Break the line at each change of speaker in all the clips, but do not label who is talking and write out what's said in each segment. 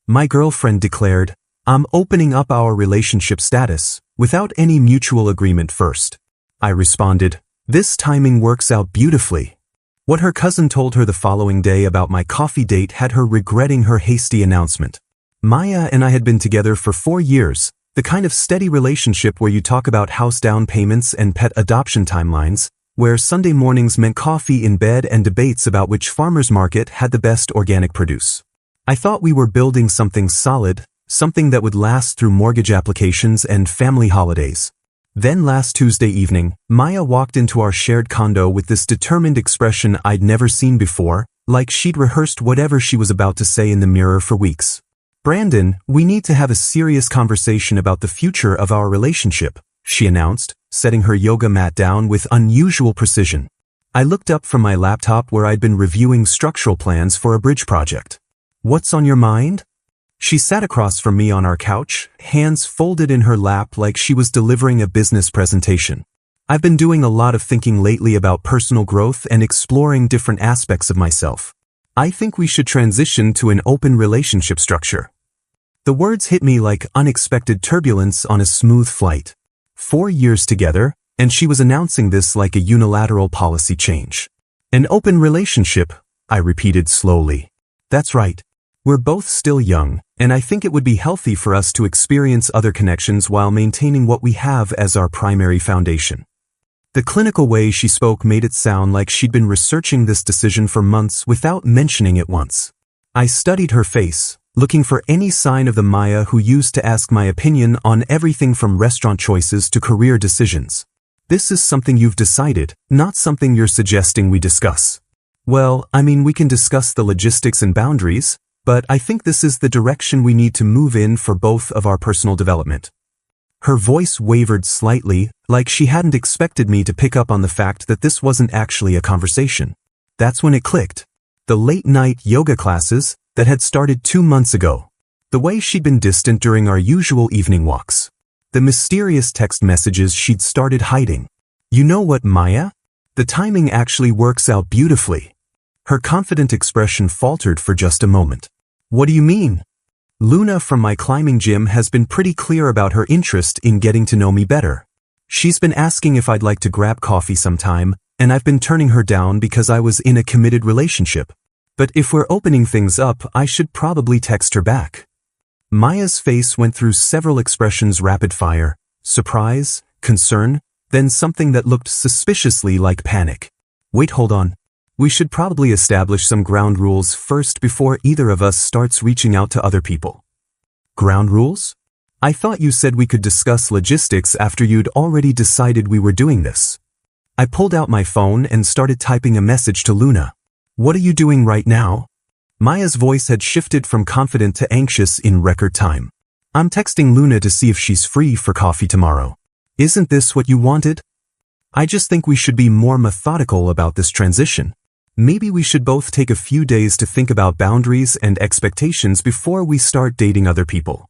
My girlfriend declared, "I'm opening up our relationship status, without any mutual agreement first." I responded, "This timing works out beautifully." What her cousin told her the following day about my coffee date had her regretting her hasty announcement. Maya and I had been together for 4 years, the kind of steady relationship where you talk about house down payments and pet adoption timelines, where Sunday mornings meant coffee in bed and debates about which farmer's market had the best organic produce. I thought we were building something solid, something that would last through mortgage applications and family holidays. Then last Tuesday evening, Maya walked into our shared condo with this determined expression I'd never seen before, like she'd rehearsed whatever she was about to say in the mirror for weeks. "Brandon, we need to have a serious conversation about the future of our relationship," she announced, setting her yoga mat down with unusual precision. I looked up from my laptop where I'd been reviewing structural plans for a bridge project. "What's on your mind?" She sat across from me on our couch, hands folded in her lap like she was delivering a business presentation. "I've been doing a lot of thinking lately about personal growth and exploring different aspects of myself. I think we should transition to an open relationship structure." The words hit me like unexpected turbulence on a smooth flight. 4 years together, and she was announcing this like a unilateral policy change. "An open relationship," I repeated slowly. "That's right. We're both still young, and I think it would be healthy for us to experience other connections while maintaining what we have as our primary foundation." The clinical way she spoke made it sound like she'd been researching this decision for months without mentioning it once. I studied her face, looking for any sign of the Maya who used to ask my opinion on everything from restaurant choices to career decisions. "This is something you've decided, not something you're suggesting we discuss." "Well, I mean, we can discuss the logistics and boundaries, but I think this is the direction we need to move in for both of our personal development." Her voice wavered slightly, like she hadn't expected me to pick up on the fact that this wasn't actually a conversation. That's when it clicked. The late-night yoga classes that had started 2 months ago. The way she'd been distant during our usual evening walks. The mysterious text messages she'd started hiding. "You know what, Maya? The timing actually works out beautifully." Her confident expression faltered for just a moment. "What do you mean?" "Luna from my climbing gym has been pretty clear about her interest in getting to know me better. She's been asking if I'd like to grab coffee sometime, and I've been turning her down because I was in a committed relationship. But if we're opening things up, I should probably text her back." Maya's face went through several expressions rapid fire: surprise, concern, then something that looked suspiciously like panic. "Wait, hold on. We should probably establish some ground rules first before either of us starts reaching out to other people." "Ground rules? I thought you said we could discuss logistics after you'd already decided we were doing this." I pulled out my phone and started typing a message to Luna. "What are you doing right now?" Maya's voice had shifted from confident to anxious in record time. "I'm texting Luna to see if she's free for coffee tomorrow." "Isn't this what you wanted?" "I just think we should be more methodical about this transition. Maybe we should both take a few days to think about boundaries and expectations before we start dating other people."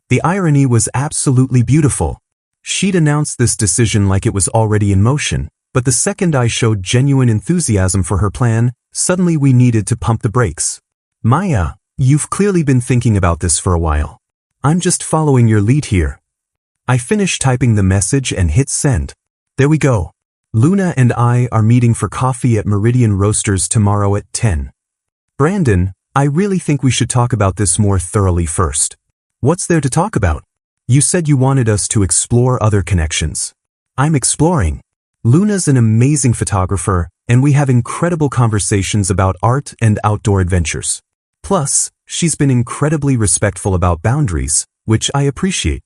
The irony was absolutely beautiful. She'd announced this decision like it was already in motion, but the second I showed genuine enthusiasm for her plan, suddenly we needed to pump the brakes. "Maya, you've clearly been thinking about this for a while. I'm just following your lead here." I finished typing the message and hit send. There we go. Luna and I are meeting for coffee at Meridian Roasters tomorrow at 10. "Brandon, I really think we should talk about this more thoroughly first." "What's there to talk about? You said you wanted us to explore other connections." "I'm exploring. Luna's an amazing photographer, and we have incredible conversations about art and outdoor adventures. Plus, she's been incredibly respectful about boundaries, which I appreciate."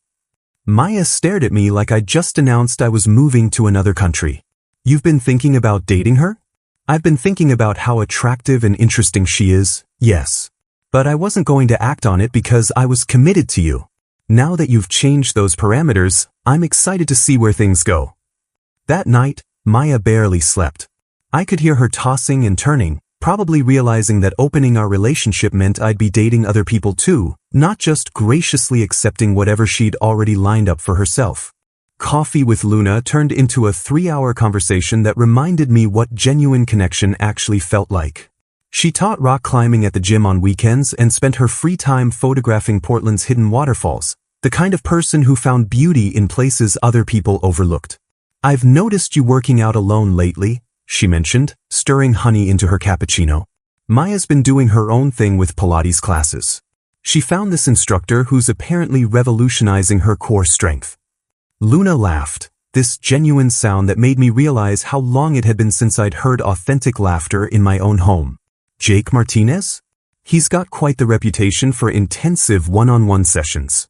Maya stared at me like I'd just announced I was moving to another country. "You've been thinking about dating her?" "I've been thinking about how attractive and interesting she is, yes. But I wasn't going to act on it because I was committed to you. Now that you've changed those parameters, I'm excited to see where things go." That night, Maya barely slept. I could hear her tossing and turning, probably realizing that opening our relationship meant I'd be dating other people too, not just graciously accepting whatever she'd already lined up for herself. Coffee with Luna turned into a 3-hour conversation that reminded me what genuine connection actually felt like. She taught rock climbing at the gym on weekends and spent her free time photographing Portland's hidden waterfalls, the kind of person who found beauty in places other people overlooked. "I've noticed you working out alone lately," she mentioned, stirring honey into her cappuccino. Maya's been doing her own thing with Pilates classes. She found this instructor who's apparently revolutionizing her core strength. Luna laughed, this genuine sound that made me realize how long it had been since I'd heard authentic laughter in my own home. Jake Martinez? He's got quite the reputation for intensive one-on-one sessions.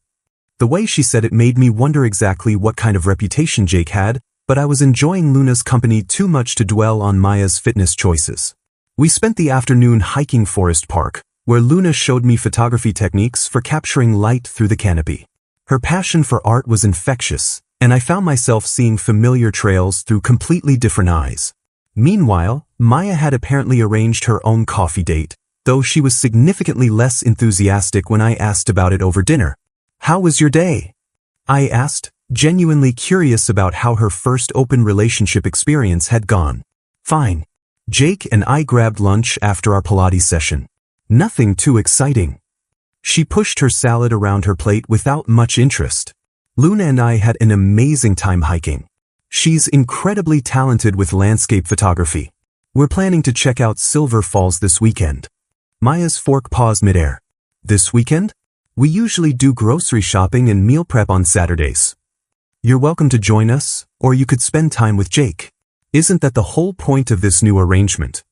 The way she said it made me wonder exactly what kind of reputation Jake had, but I was enjoying Luna's company too much to dwell on Maya's fitness choices. We spent the afternoon hiking Forest Park, where Luna showed me photography techniques for capturing light through the canopy. Her passion for art was infectious, and I found myself seeing familiar trails through completely different eyes. Meanwhile, Maya had apparently arranged her own coffee date, though she was significantly less enthusiastic when I asked about it over dinner. "How was your day?" I asked, genuinely curious about how her first open relationship experience had gone. "Fine." Jake and I grabbed lunch after our Pilates session. Nothing too exciting. She pushed her salad around her plate without much interest. Luna and I had an amazing time hiking. She's incredibly talented with landscape photography. We're planning to check out Silver Falls this weekend. Maya's fork paused midair. "This weekend? We usually do grocery shopping and meal prep on Saturdays. You're welcome to join us, or you could spend time with Jake. Isn't that the whole point of this new arrangement?"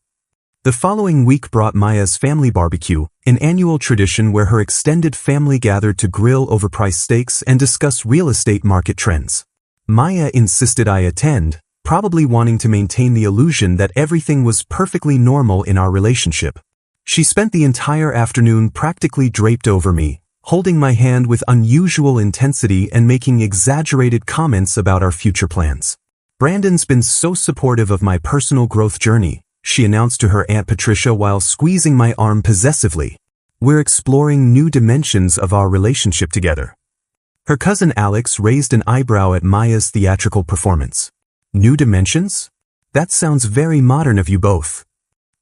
The following week brought Maya's family barbecue, an annual tradition where her extended family gathered to grill overpriced steaks and discuss real estate market trends. Maya insisted I attend, probably wanting to maintain the illusion that everything was perfectly normal in our relationship. She spent the entire afternoon practically draped over me, holding my hand with unusual intensity and making exaggerated comments about our future plans. "Brandon's been so supportive of my personal growth journey," she announced to her Aunt Patricia while squeezing my arm possessively. "We're exploring new dimensions of our relationship together." Her cousin Alex raised an eyebrow at Maya's theatrical performance. "New dimensions? That sounds very modern of you both."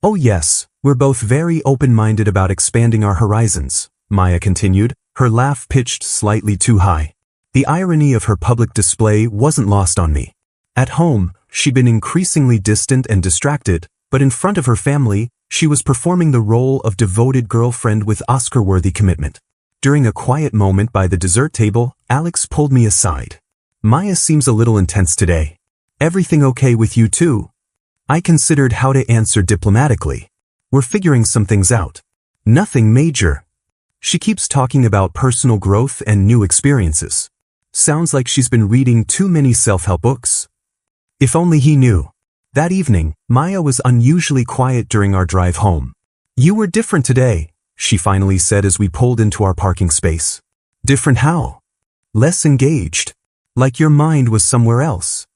"Oh yes, we're both very open-minded about expanding our horizons," Maya continued, her laugh pitched slightly too high. The irony of her public display wasn't lost on me. At home, she'd been increasingly distant and distracted, but in front of her family, she was performing the role of devoted girlfriend with Oscar-worthy commitment. During a quiet moment by the dessert table, Alex pulled me aside. "Maya seems a little intense today. Everything okay with you too?" I considered how to answer diplomatically. "We're figuring some things out. Nothing major. She keeps talking about personal growth and new experiences. Sounds like she's been reading too many self-help books." If only he knew. That evening, Maya was unusually quiet during our drive home. "You were different today," she finally said as we pulled into our parking space. "Different how?" "Less engaged. Like your mind was somewhere else."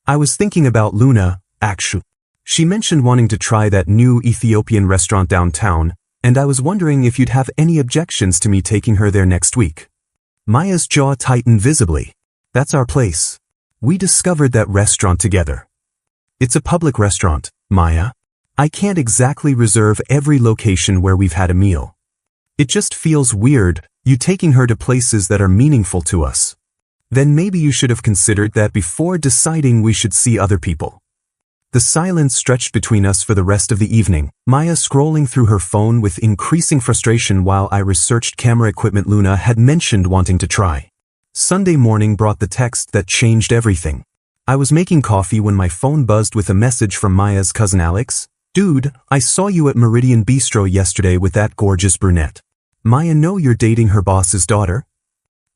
"I was thinking about Luna, actually. She mentioned wanting to try that new Ethiopian restaurant downtown, and I was wondering if you'd have any objections to me taking her there next week." Maya's jaw tightened visibly. "That's our place. We discovered that restaurant together." "It's a public restaurant, Maya. I can't exactly reserve every location where we've had a meal. It just feels weird, you taking her to places that are meaningful to us. Then maybe you should have considered that before deciding we should see other people." The silence stretched between us for the rest of the evening, Maya scrolling through her phone with increasing frustration while I researched camera equipment Luna had mentioned wanting to try. Sunday morning brought the text that changed everything. I was making coffee when my phone buzzed with a message from Maya's cousin Alex. "Dude, I saw you at Meridian Bistro yesterday with that gorgeous brunette. Maya know you're dating her boss's daughter?"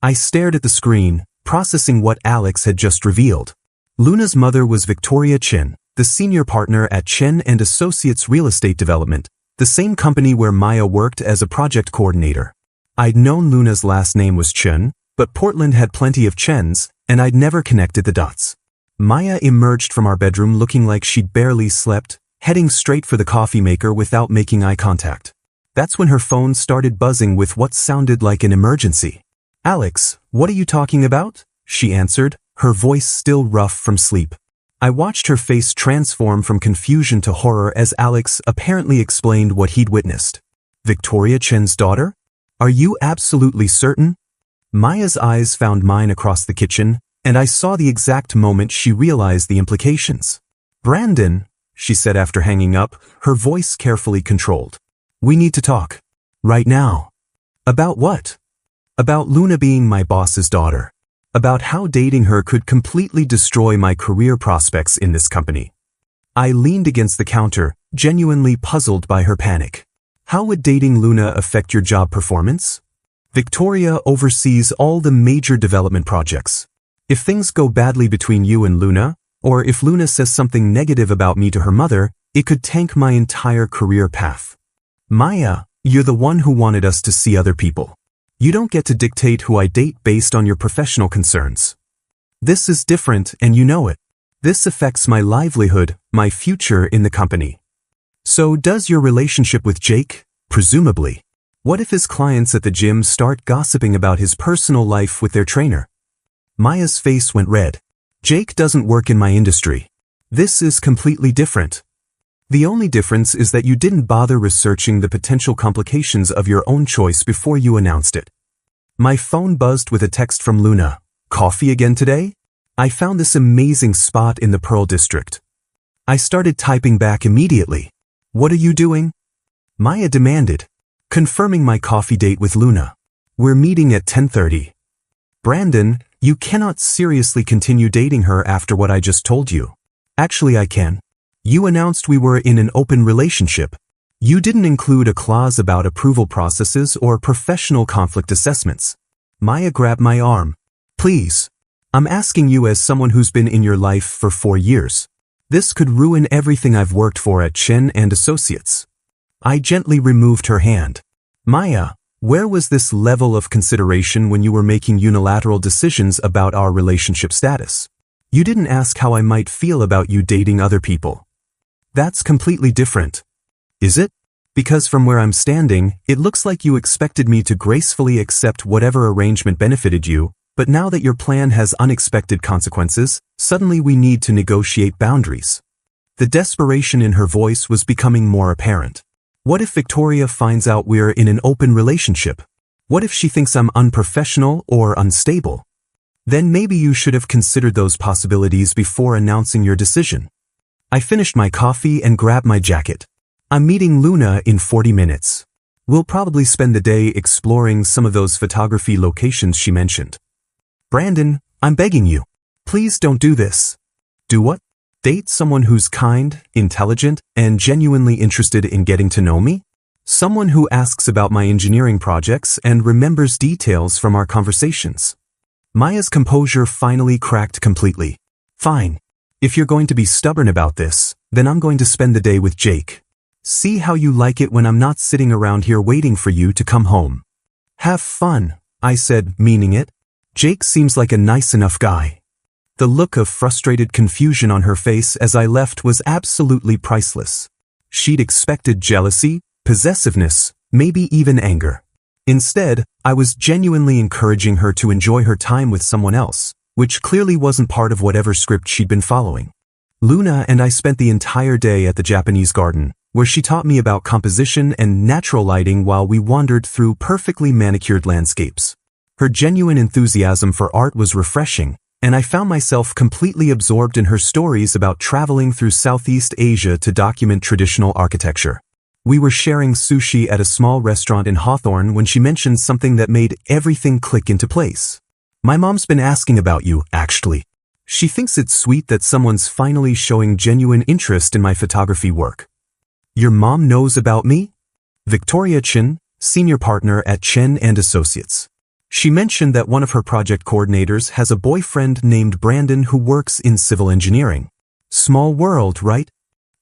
I stared at the screen, processing what Alex had just revealed. Luna's mother was Victoria Chen, the senior partner at Chen & Associates Real Estate Development, the same company where Maya worked as a project coordinator. I'd known Luna's last name was Chen, but Portland had plenty of Chens, and I'd never connected the dots. Maya emerged from our bedroom looking like she'd barely slept, heading straight for the coffee maker without making eye contact. That's when her phone started buzzing with what sounded like an emergency. "Alex, what are you talking about?" she answered, her voice still rough from sleep. I watched her face transform from confusion to horror as Alex apparently explained what he'd witnessed. Victoria Chen's daughter? Are you absolutely certain? Maya's eyes found mine across the kitchen, and I saw the exact moment she realized the implications. Brandon, she said after hanging up, her voice carefully controlled. We need to talk. Right now. About what? About Luna being my boss's daughter. About how dating her could completely destroy my career prospects in this company. I leaned against the counter, genuinely puzzled by her panic. How would dating Luna affect your job performance? Victoria oversees all the major development projects. If things go badly between you and Luna, or if Luna says something negative about me to her mother, it could tank my entire career path. Maya, you're the one who wanted us to see other people. You don't get to dictate who I date based on your professional concerns. This is different and you know it. This affects my livelihood, my future in the company. So does your relationship with Jake? Presumably. What if his clients at the gym start gossiping about his personal life with their trainer? Maya's face went red. Jake doesn't work in my industry. This is completely different. The only difference is that you didn't bother researching the potential complications of your own choice before you announced it. My phone buzzed with a text from Luna. Coffee again today? I found this amazing spot in the Pearl District. I started typing back immediately. What are you doing? Maya demanded. Confirming my coffee date with Luna. We're meeting at 10:30. Brandon, you cannot seriously continue dating her after what I just told you. Actually, I can. You announced we were in an open relationship. You didn't include a clause about approval processes or professional conflict assessments. Maya grabbed my arm. Please. I'm asking you as someone who's been in your life for 4 years. This could ruin everything I've worked for at Chen and Associates. I gently removed her hand. Maya, where was this level of consideration when you were making unilateral decisions about our relationship status? You didn't ask how I might feel about you dating other people. That's completely different. Is it? Because from where I'm standing, it looks like you expected me to gracefully accept whatever arrangement benefited you, but now that your plan has unexpected consequences, suddenly we need to negotiate boundaries. The desperation in her voice was becoming more apparent. What if Victoria finds out we're in an open relationship? What if she thinks I'm unprofessional or unstable? Then maybe you should have considered those possibilities before announcing your decision. I finished my coffee and grabbed my jacket. I'm meeting Luna in 40 minutes. We'll probably spend the day exploring some of those photography locations she mentioned. Brandon, I'm begging you. Please don't do this. Do what? Date someone who's kind, intelligent, and genuinely interested in getting to know me? Someone who asks about my engineering projects and remembers details from our conversations. Maya's composure finally cracked completely. Fine. If you're going to be stubborn about this, then I'm going to spend the day with Jake. See how you like it when I'm not sitting around here waiting for you to come home. Have fun, I said, meaning it. Jake seems like a nice enough guy. The look of frustrated confusion on her face as I left was absolutely priceless. She'd expected jealousy, possessiveness, maybe even anger. Instead, I was genuinely encouraging her to enjoy her time with someone else, which clearly wasn't part of whatever script she'd been following. Luna and I spent the entire day at the Japanese garden, where she taught me about composition and natural lighting while we wandered through perfectly manicured landscapes. Her genuine enthusiasm for art was refreshing, and I found myself completely absorbed in her stories about traveling through Southeast Asia to document traditional architecture. We were sharing sushi at a small restaurant in Hawthorne when she mentioned something that made everything click into place. My mom's been asking about you, actually. She thinks it's sweet that someone's finally showing genuine interest in my photography work. Your mom knows about me? Victoria Chen, senior partner at Chen and Associates. She mentioned that one of her project coordinators has a boyfriend named Brandon who works in civil engineering. Small world, right?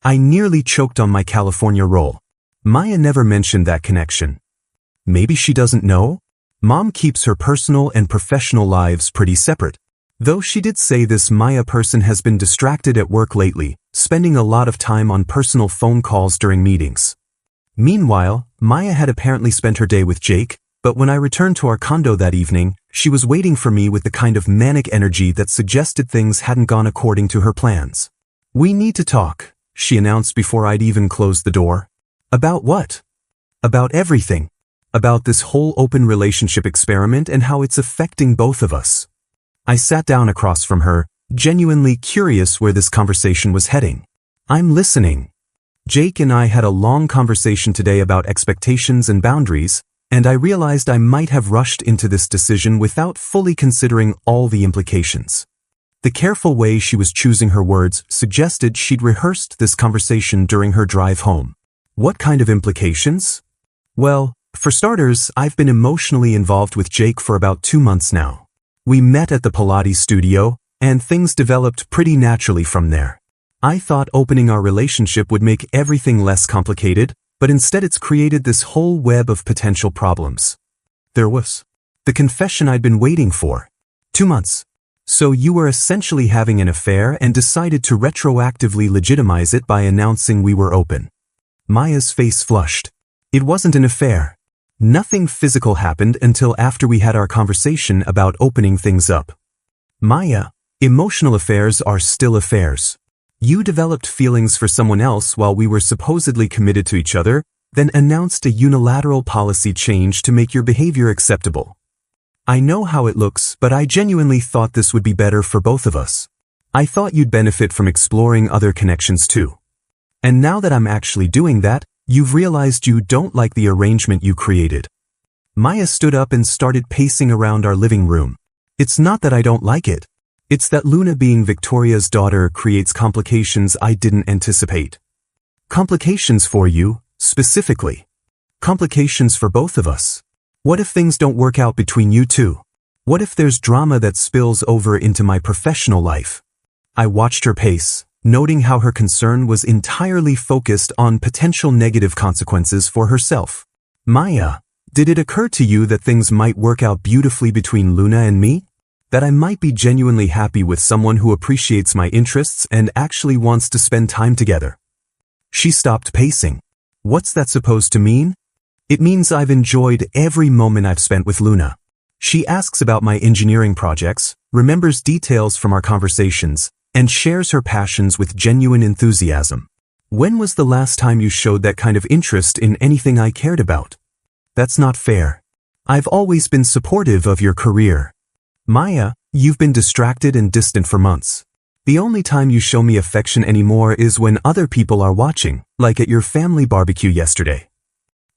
I nearly choked on my California roll. Maya never mentioned that connection. Maybe she doesn't know? Mom keeps her personal and professional lives pretty separate. Though she did say this Maya person has been distracted at work lately, spending a lot of time on personal phone calls during meetings. Meanwhile, Maya had apparently spent her day with Jake, But when I returned to our condo that evening, she was waiting for me with the kind of manic energy that suggested things hadn't gone according to her plans. "We need to talk," she announced before I'd even closed the door. "About what?" "About everything. About this whole open relationship experiment and how it's affecting both of us." I sat down across from her, genuinely curious where this conversation was heading. "I'm listening." Jake and I had a long conversation today about expectations and boundaries, and I realized I might have rushed into this decision without fully considering all the implications. The careful way she was choosing her words suggested she'd rehearsed this conversation during her drive home. What kind of implications? Well, for starters, I've been emotionally involved with Jake for about 2 months now. We met at the Pilates studio, and things developed pretty naturally from there. I thought opening our relationship would make everything less complicated, but instead it's created this whole web of potential problems. There was the confession I'd been waiting for. 2 months. So you were essentially having an affair and decided to retroactively legitimize it by announcing we were open. Maya's face flushed. It wasn't an affair. Nothing physical happened until after we had our conversation about opening things up. Maya, emotional affairs are still affairs. You developed feelings for someone else while we were supposedly committed to each other, then announced a unilateral policy change to make your behavior acceptable. I know how it looks, but I genuinely thought this would be better for both of us. I thought you'd benefit from exploring other connections too. And now that I'm actually doing that, you've realized you don't like the arrangement you created. Maya stood up and started pacing around our living room. It's not that I don't like it. It's that Luna being Victoria's daughter creates complications I didn't anticipate. Complications for you, specifically. Complications for both of us. What if things don't work out between you two? What if there's drama that spills over into my professional life? I watched her pace, noting how her concern was entirely focused on potential negative consequences for herself. Maya, did it occur to you that things might work out beautifully between Luna and me? That I might be genuinely happy with someone who appreciates my interests and actually wants to spend time together? She stopped pacing. What's that supposed to mean? It means I've enjoyed every moment I've spent with Luna. She asks about my engineering projects, remembers details from our conversations, and shares her passions with genuine enthusiasm. When was the last time you showed that kind of interest in anything I cared about? That's not fair. I've always been supportive of your career. Maya, you've been distracted and distant for months. The only time you show me affection anymore is when other people are watching, like at your family barbecue yesterday.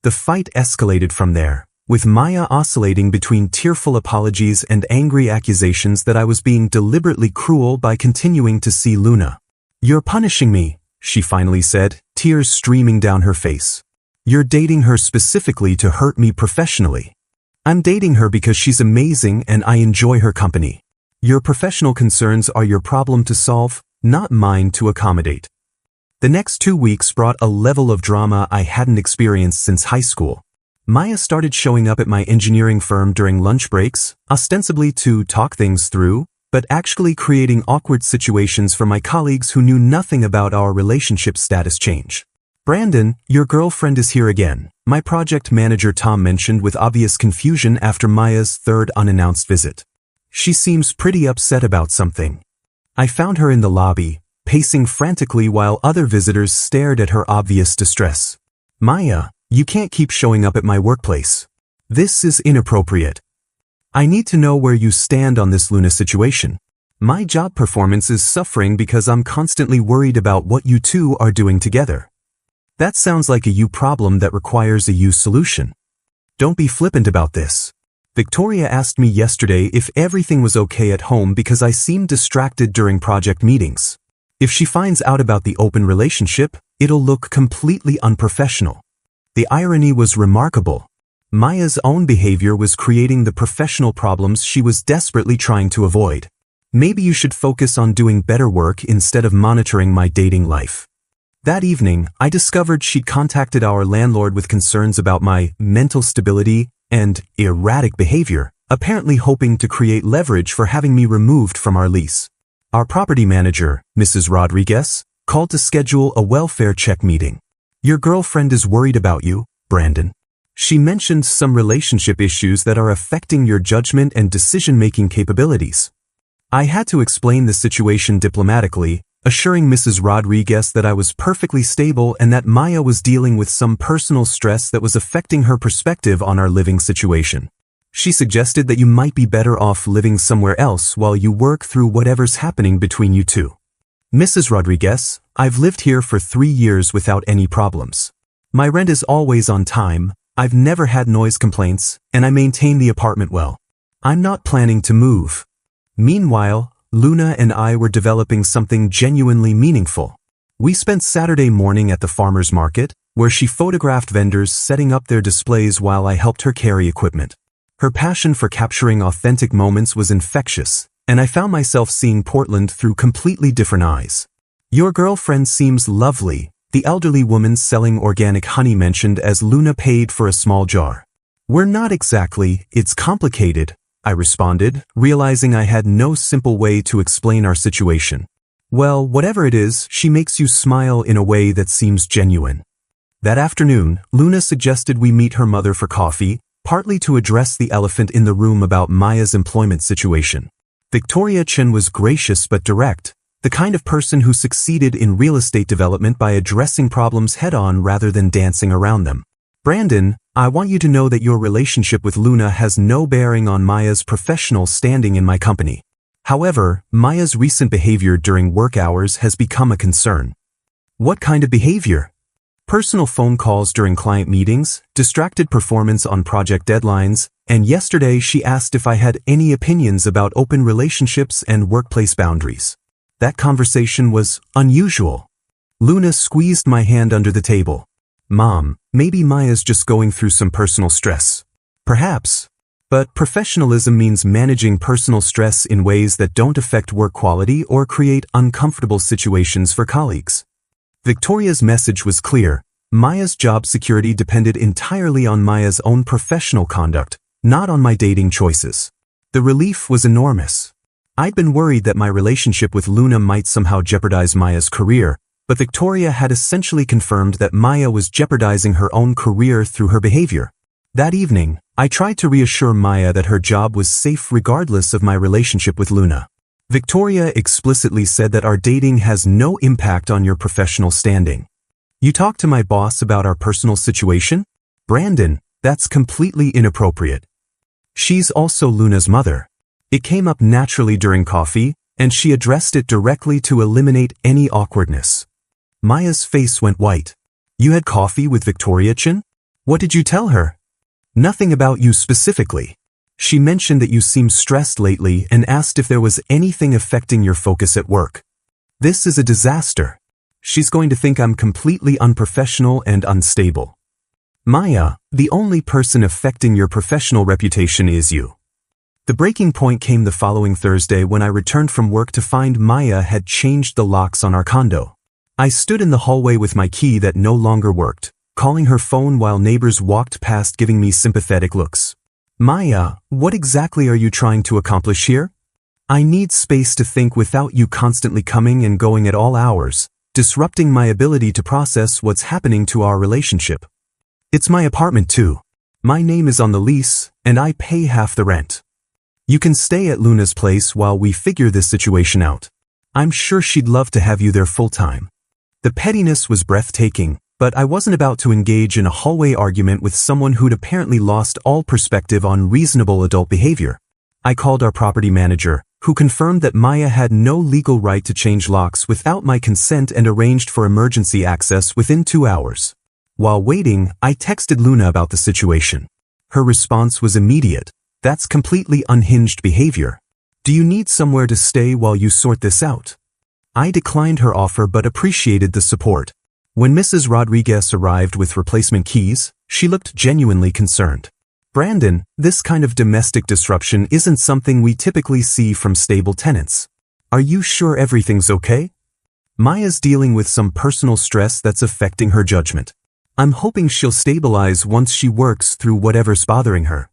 The fight escalated from there, with Maya oscillating between tearful apologies and angry accusations that I was being deliberately cruel by continuing to see Luna. "You're punishing me," she finally said, tears streaming down her face. "You're dating her specifically to hurt me professionally. I'm dating her because she's amazing and I enjoy her company. Your professional concerns are your problem to solve, not mine to accommodate." The next 2 weeks brought a level of drama I hadn't experienced since high school. Maya started showing up at my engineering firm during lunch breaks, ostensibly to talk things through, but actually creating awkward situations for my colleagues who knew nothing about our relationship status change. "Brandon, your girlfriend is here again," my project manager Tom mentioned with obvious confusion after Maya's third unannounced visit. "She seems pretty upset about something." I found her in the lobby, pacing frantically while other visitors stared at her obvious distress. "Maya, you can't keep showing up at my workplace. This is inappropriate. I need to know where you stand on this Luna situation. My job performance is suffering because I'm constantly worried about what you two are doing together." That sounds like a you problem that requires a you solution. Don't be flippant about this. Victoria asked me yesterday if everything was okay at home because I seemed distracted during project meetings. If she finds out about the open relationship, it'll look completely unprofessional. The irony was remarkable. Maya's own behavior was creating the professional problems she was desperately trying to avoid. Maybe you should focus on doing better work instead of monitoring my dating life. That evening, I discovered she'd contacted our landlord with concerns about my mental stability and erratic behavior, apparently hoping to create leverage for having me removed from our lease. Our property manager, Mrs. Rodriguez, called to schedule a welfare check meeting. "Your girlfriend is worried about you, Brandon. She mentioned some relationship issues that are affecting your judgment and decision-making capabilities. I had to explain the situation diplomatically, assuring Mrs. Rodriguez that I was perfectly stable and that Maya was dealing with some personal stress that was affecting her perspective on our living situation. She suggested that you might be better off living somewhere else while you work through whatever's happening between you two. Mrs. Rodriguez, I've lived here for 3 years without any problems. My rent is always on time, I've never had noise complaints, and I maintain the apartment well. I'm not planning to move. Meanwhile, Luna and I were developing something genuinely meaningful. We spent Saturday morning at the farmer's market, where she photographed vendors setting up their displays while I helped her carry equipment. Her passion for capturing authentic moments was infectious, and I found myself seeing Portland through completely different eyes. Your girlfriend seems lovely, the elderly woman selling organic honey mentioned as Luna paid for a small jar. We're not exactly, it's complicated, I responded, realizing I had no simple way to explain our situation. Well, whatever it is, she makes you smile in a way that seems genuine. That afternoon, Luna suggested we meet her mother for coffee, partly to address the elephant in the room about Maya's employment situation. Victoria Chen was gracious but direct, the kind of person who succeeded in real estate development by addressing problems head-on rather than dancing around them. Brandon, I want you to know that your relationship with Luna has no bearing on Maya's professional standing in my company. However, Maya's recent behavior during work hours has become a concern. What kind of behavior? Personal phone calls during client meetings, distracted performance on project deadlines, and yesterday she asked if I had any opinions about open relationships and workplace boundaries. That conversation was unusual. Luna squeezed my hand under the table. Mom, maybe Maya's just going through some personal stress. Perhaps. But professionalism means managing personal stress in ways that don't affect work quality or create uncomfortable situations for colleagues. Victoria's message was clear. Maya's job security depended entirely on Maya's own professional conduct, not on my dating choices. The relief was enormous. I'd been worried that my relationship with Luna might somehow jeopardize Maya's career, but Victoria had essentially confirmed that Maya was jeopardizing her own career through her behavior. That evening, I tried to reassure Maya that her job was safe regardless of my relationship with Luna. Victoria explicitly said that our dating has no impact on your professional standing. You talked to my boss about our personal situation? Brandon, that's completely inappropriate. She's also Luna's mother. It came up naturally during coffee, and she addressed it directly to eliminate any awkwardness. Maya's face went white. You had coffee with Victoria Chen? What did you tell her? Nothing about you specifically. She mentioned that you seem stressed lately and asked if there was anything affecting your focus at work. This is a disaster. She's going to think I'm completely unprofessional and unstable. Maya, the only person affecting your professional reputation is you. The breaking point came the following Thursday when I returned from work to find Maya had changed the locks on our condo. I stood in the hallway with my key that no longer worked, calling her phone while neighbors walked past giving me sympathetic looks. Maya, what exactly are you trying to accomplish here? I need space to think without you constantly coming and going at all hours, disrupting my ability to process what's happening to our relationship. It's my apartment too. My name is on the lease, and I pay half the rent. You can stay at Luna's place while we figure this situation out. I'm sure she'd love to have you there full-time. The pettiness was breathtaking, but I wasn't about to engage in a hallway argument with someone who'd apparently lost all perspective on reasonable adult behavior. I called our property manager, who confirmed that Maya had no legal right to change locks without my consent and arranged for emergency access within 2 hours. While waiting, I texted Luna about the situation. Her response was immediate. That's completely unhinged behavior. Do you need somewhere to stay while you sort this out? I declined her offer but appreciated the support. When Mrs. Rodriguez arrived with replacement keys, she looked genuinely concerned. Brandon, this kind of domestic disruption isn't something we typically see from stable tenants. Are you sure everything's okay? Maya's dealing with some personal stress that's affecting her judgment. I'm hoping she'll stabilize once she works through whatever's bothering her.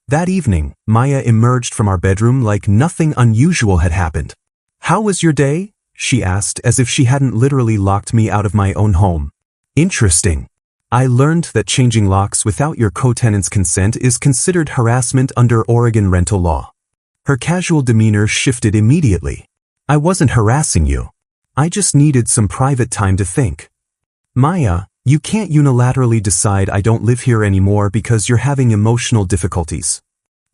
That evening, Maya emerged from our bedroom like nothing unusual had happened. How was your day? She asked as if she hadn't literally locked me out of my own home. Interesting. I learned that changing locks without your co-tenant's consent is considered harassment under Oregon rental law. Her casual demeanor shifted immediately. I wasn't harassing you. I just needed some private time to think. Maya, you can't unilaterally decide I don't live here anymore because you're having emotional difficulties.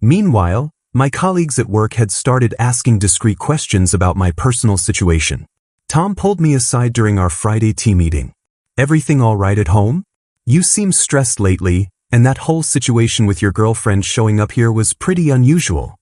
Meanwhile, my colleagues at work had started asking discreet questions about my personal situation. Tom pulled me aside during our Friday team meeting. Everything all right at home? You seem stressed lately, and that whole situation with your girlfriend showing up here was pretty unusual.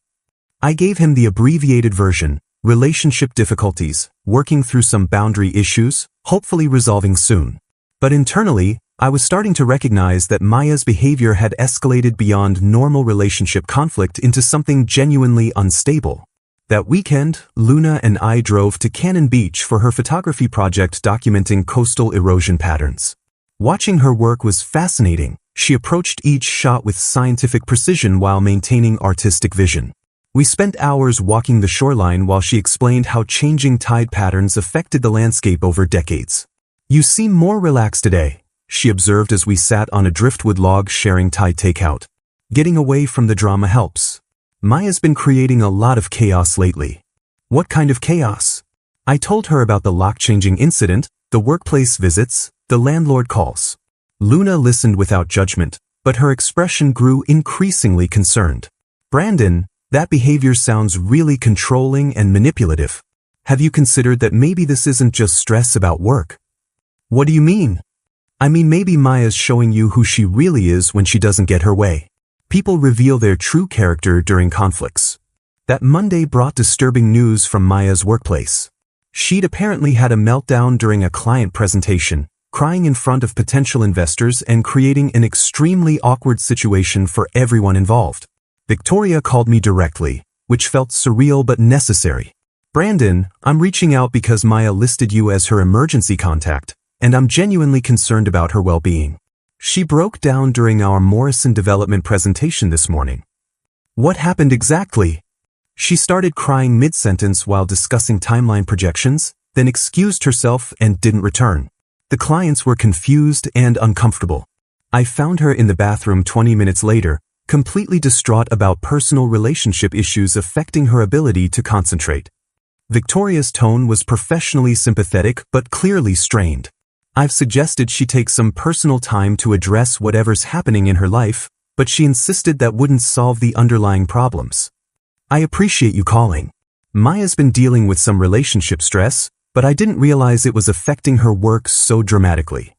I gave him the abbreviated version: relationship difficulties, working through some boundary issues, hopefully resolving soon. But internally, I was starting to recognize that Maya's behavior had escalated beyond normal relationship conflict into something genuinely unstable. That weekend, Luna and I drove to Cannon Beach for her photography project documenting coastal erosion patterns. Watching her work was fascinating. She approached each shot with scientific precision while maintaining artistic vision. We spent hours walking the shoreline while she explained how changing tide patterns affected the landscape over decades. You seem more relaxed today, she observed as we sat on a driftwood log sharing Thai takeout. Getting away from the drama helps. Maya's been creating a lot of chaos lately. What kind of chaos? I told her about the lock-changing incident, the workplace visits, the landlord calls. Luna listened without judgment, but her expression grew increasingly concerned. Brandon, that behavior sounds really controlling and manipulative. Have you considered that maybe this isn't just stress about work? What do you mean? I mean, maybe Maya's showing you who she really is when she doesn't get her way. People reveal their true character during conflicts. That Monday brought disturbing news from Maya's workplace. She'd apparently had a meltdown during a client presentation, crying in front of potential investors and creating an extremely awkward situation for everyone involved. Victoria called me directly, which felt surreal but necessary. Brandon, I'm reaching out because Maya listed you as her emergency contact, and I'm genuinely concerned about her well-being. She broke down during our Morrison development presentation this morning. What happened exactly? She started crying mid-sentence while discussing timeline projections, then excused herself and didn't return. The clients were confused and uncomfortable. I found her in the bathroom 20 minutes later, completely distraught about personal relationship issues affecting her ability to concentrate. Victoria's tone was professionally sympathetic but clearly strained. I've suggested she take some personal time to address whatever's happening in her life, but she insisted that wouldn't solve the underlying problems. I appreciate you calling. Maya's been dealing with some relationship stress, but I didn't realize it was affecting her work so dramatically.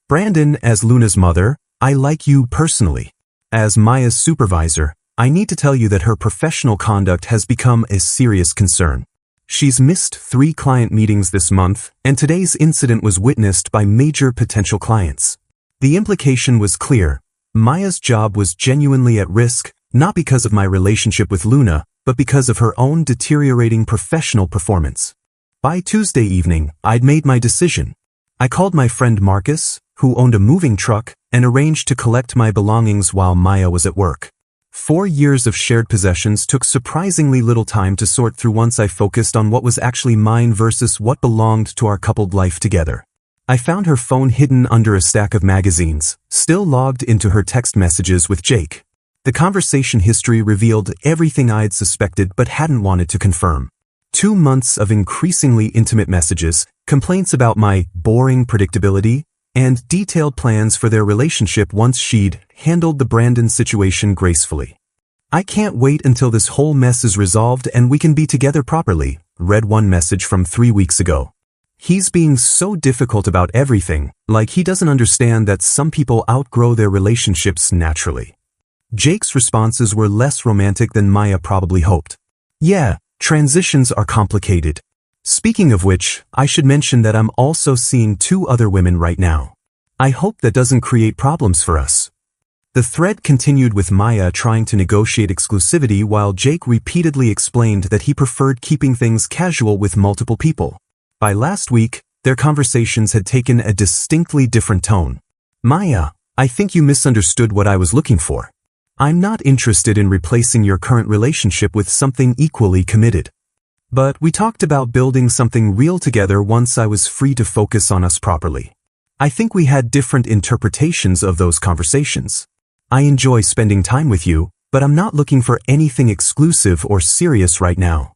Brandon, as Luna's mother, I like you personally. As Maya's supervisor, I need to tell you that her professional conduct has become a serious concern. She's missed 3 client meetings this month, and today's incident was witnessed by major potential clients. The implication was clear. Maya's job was genuinely at risk, not because of my relationship with Luna, but because of her own deteriorating professional performance. By Tuesday evening, I'd made my decision. I called my friend Marcus, who owned a moving truck, and arranged to collect my belongings while Maya was at work. 4 years of shared possessions took surprisingly little time to sort through once I focused on what was actually mine versus what belonged to our coupled life together. I found her phone hidden under a stack of magazines, still logged into her text messages with Jake. The conversation history revealed everything I'd suspected but hadn't wanted to confirm. 2 months of increasingly intimate messages, complaints about my boring predictability, and detailed plans for their relationship once she'd handled the Brandon situation gracefully. I can't wait until this whole mess is resolved and we can be together properly, read one message from 3 weeks ago. He's being so difficult about everything, like he doesn't understand that some people outgrow their relationships naturally. Jake's responses were less romantic than Maya probably hoped. Yeah, transitions are complicated. Speaking of which, I should mention that I'm also seeing 2 other women right now. I hope that doesn't create problems for us. The thread continued with Maya trying to negotiate exclusivity while Jake repeatedly explained that he preferred keeping things casual with multiple people. By last week, their conversations had taken a distinctly different tone. Maya, I think you misunderstood what I was looking for. I'm not interested in replacing your current relationship with something equally committed. But we talked about building something real together once I was free to focus on us properly. I think we had different interpretations of those conversations. I enjoy spending time with you, but I'm not looking for anything exclusive or serious right now.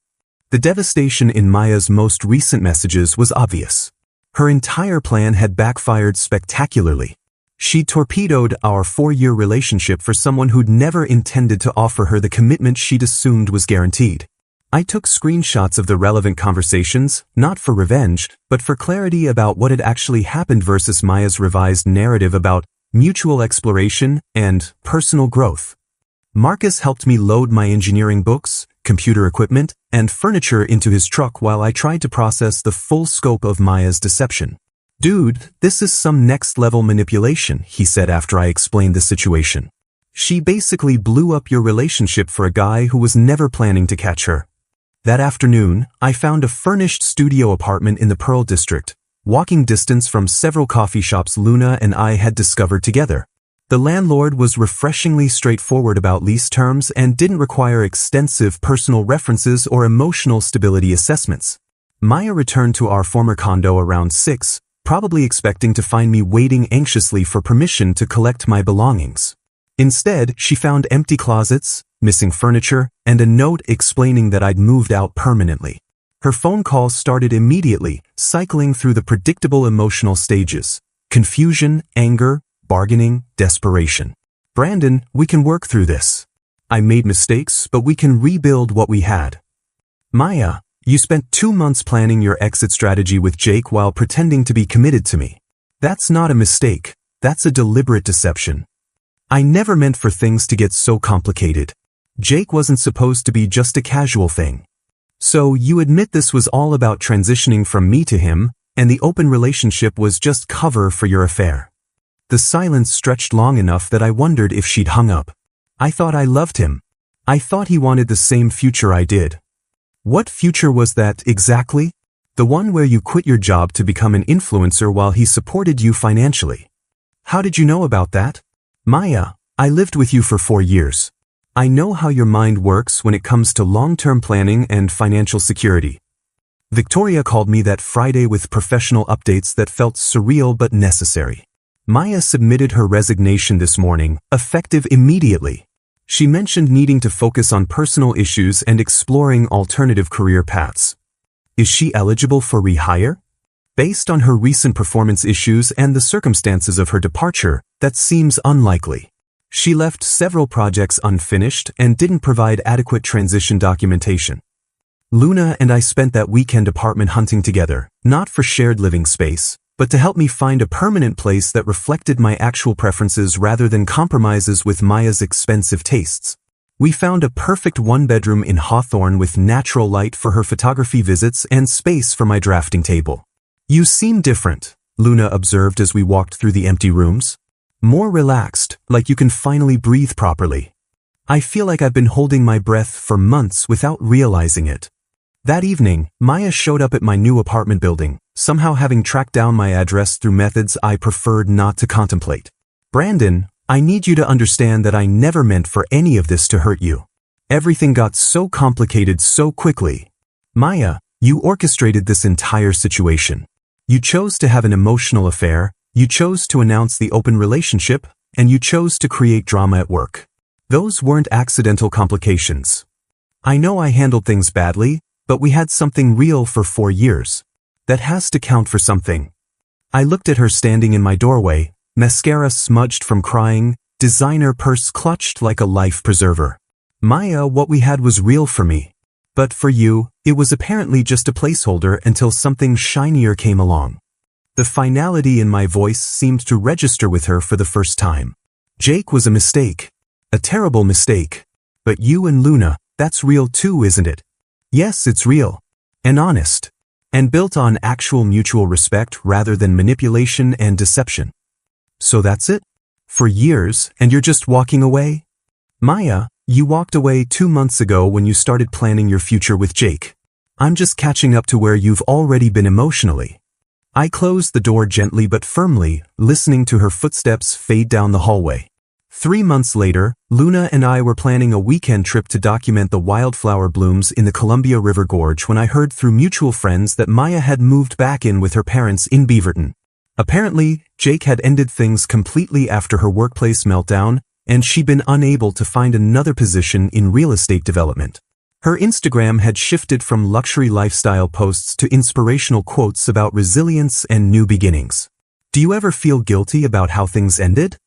The devastation in Maya's most recent messages was obvious. Her entire plan had backfired spectacularly. She torpedoed our 4-year relationship for someone who'd never intended to offer her the commitment she'd assumed was guaranteed. I took screenshots of the relevant conversations, not for revenge, but for clarity about what had actually happened versus Maya's revised narrative about mutual exploration and personal growth. Marcus helped me load my engineering books, computer equipment, and furniture into his truck while I tried to process the full scope of Maya's deception. "Dude, this is some next-level manipulation," he said after I explained the situation. "She basically blew up your relationship for a guy who was never planning to catch her." That afternoon, I found a furnished studio apartment in the Pearl District, walking distance from several coffee shops Luna and I had discovered together. The landlord was refreshingly straightforward about lease terms and didn't require extensive personal references or emotional stability assessments. Maya returned to our former condo around 6, probably expecting to find me waiting anxiously for permission to collect my belongings. Instead, she found empty closets, missing furniture, and a note explaining that I'd moved out permanently. Her phone calls started immediately, cycling through the predictable emotional stages: confusion, anger, bargaining, desperation. "Brandon, we can work through this. I made mistakes, but we can rebuild what we had." "Maya, you spent 2 months planning your exit strategy with Jake while pretending to be committed to me. That's not a mistake, that's a deliberate deception. I never meant for things to get so complicated. Jake wasn't supposed to be just a casual thing. So you admit this was all about transitioning from me to him, and the open relationship was just cover for your affair." The silence stretched long enough that I wondered if she'd hung up. I thought I loved him. I thought he wanted the same future I did. What future was that exactly? The one where you quit your job to become an influencer while he supported you financially. How did you know about that? "Maya, I lived with you for 4 years. I know how your mind works when it comes to long-term planning and financial security." Victoria called me that Friday with professional updates that felt surreal but necessary. Maya submitted her resignation this morning, effective immediately. She mentioned needing to focus on personal issues and exploring alternative career paths. Is she eligible for rehire? Based on her recent performance issues and the circumstances of her departure, that seems unlikely. She left several projects unfinished and didn't provide adequate transition documentation. Luna and I spent that weekend apartment hunting together, not for shared living space, but to help me find a permanent place that reflected my actual preferences rather than compromises with Maya's expensive tastes. We found a perfect 1-bedroom in Hawthorne with natural light for her photography visits and space for my drafting table. "You seem different," Luna observed as we walked through the empty rooms. "More relaxed, like you can finally breathe properly." I feel like I've been holding my breath for months without realizing it. That evening, Maya showed up at my new apartment building, somehow having tracked down my address through methods I preferred not to contemplate. "Brandon, I need you to understand that I never meant for any of this to hurt you. Everything got so complicated so quickly. Maya, you orchestrated this entire situation. You chose to have an emotional affair, you chose to announce the open relationship, and you chose to create drama at work. Those weren't accidental complications. I know I handled things badly, but we had something real for 4 years. That has to count for something." I looked at her standing in my doorway, mascara smudged from crying, designer purse clutched like a life preserver. "Maya, what we had was real for me. But for you, it was apparently just a placeholder until something shinier came along." The finality in my voice seemed to register with her for the first time. "Jake was a mistake. A terrible mistake. But you and Luna, that's real too, isn't it?" "Yes, it's real. And honest. And built on actual mutual respect rather than manipulation and deception." "So that's it? For years, and you're just walking away?" "Maya, you walked away 2 months ago when you started planning your future with Jake. I'm just catching up to where you've already been emotionally." I closed the door gently but firmly, listening to her footsteps fade down the hallway. 3 months later, Luna and I were planning a weekend trip to document the wildflower blooms in the Columbia River Gorge when I heard through mutual friends that Maya had moved back in with her parents in Beaverton. Apparently, Jake had ended things completely after her workplace meltdown, and she'd been unable to find another position in real estate development. Her Instagram had shifted from luxury lifestyle posts to inspirational quotes about resilience and new beginnings. Do you ever feel guilty about how things ended?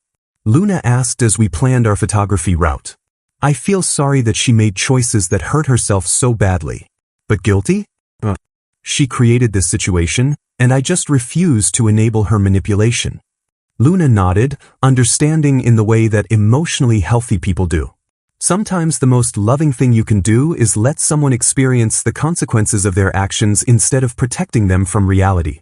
Luna asked as we planned our photography route. I feel sorry that she made choices that hurt herself so badly. But guilty? She created this situation, and I just refuse to enable her manipulation. Luna nodded, understanding in the way that emotionally healthy people do. Sometimes the most loving thing you can do is let someone experience the consequences of their actions instead of protecting them from reality.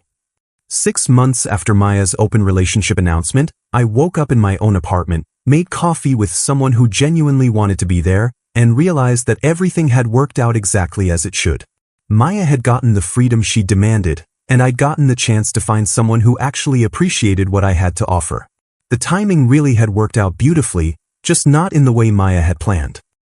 6 months after Maya's open relationship announcement, I woke up in my own apartment, made coffee with someone who genuinely wanted to be there, and realized that everything had worked out exactly as it should. Maya had gotten the freedom she demanded, and I'd gotten the chance to find someone who actually appreciated what I had to offer. The timing really had worked out beautifully, just not in the way Maya had planned.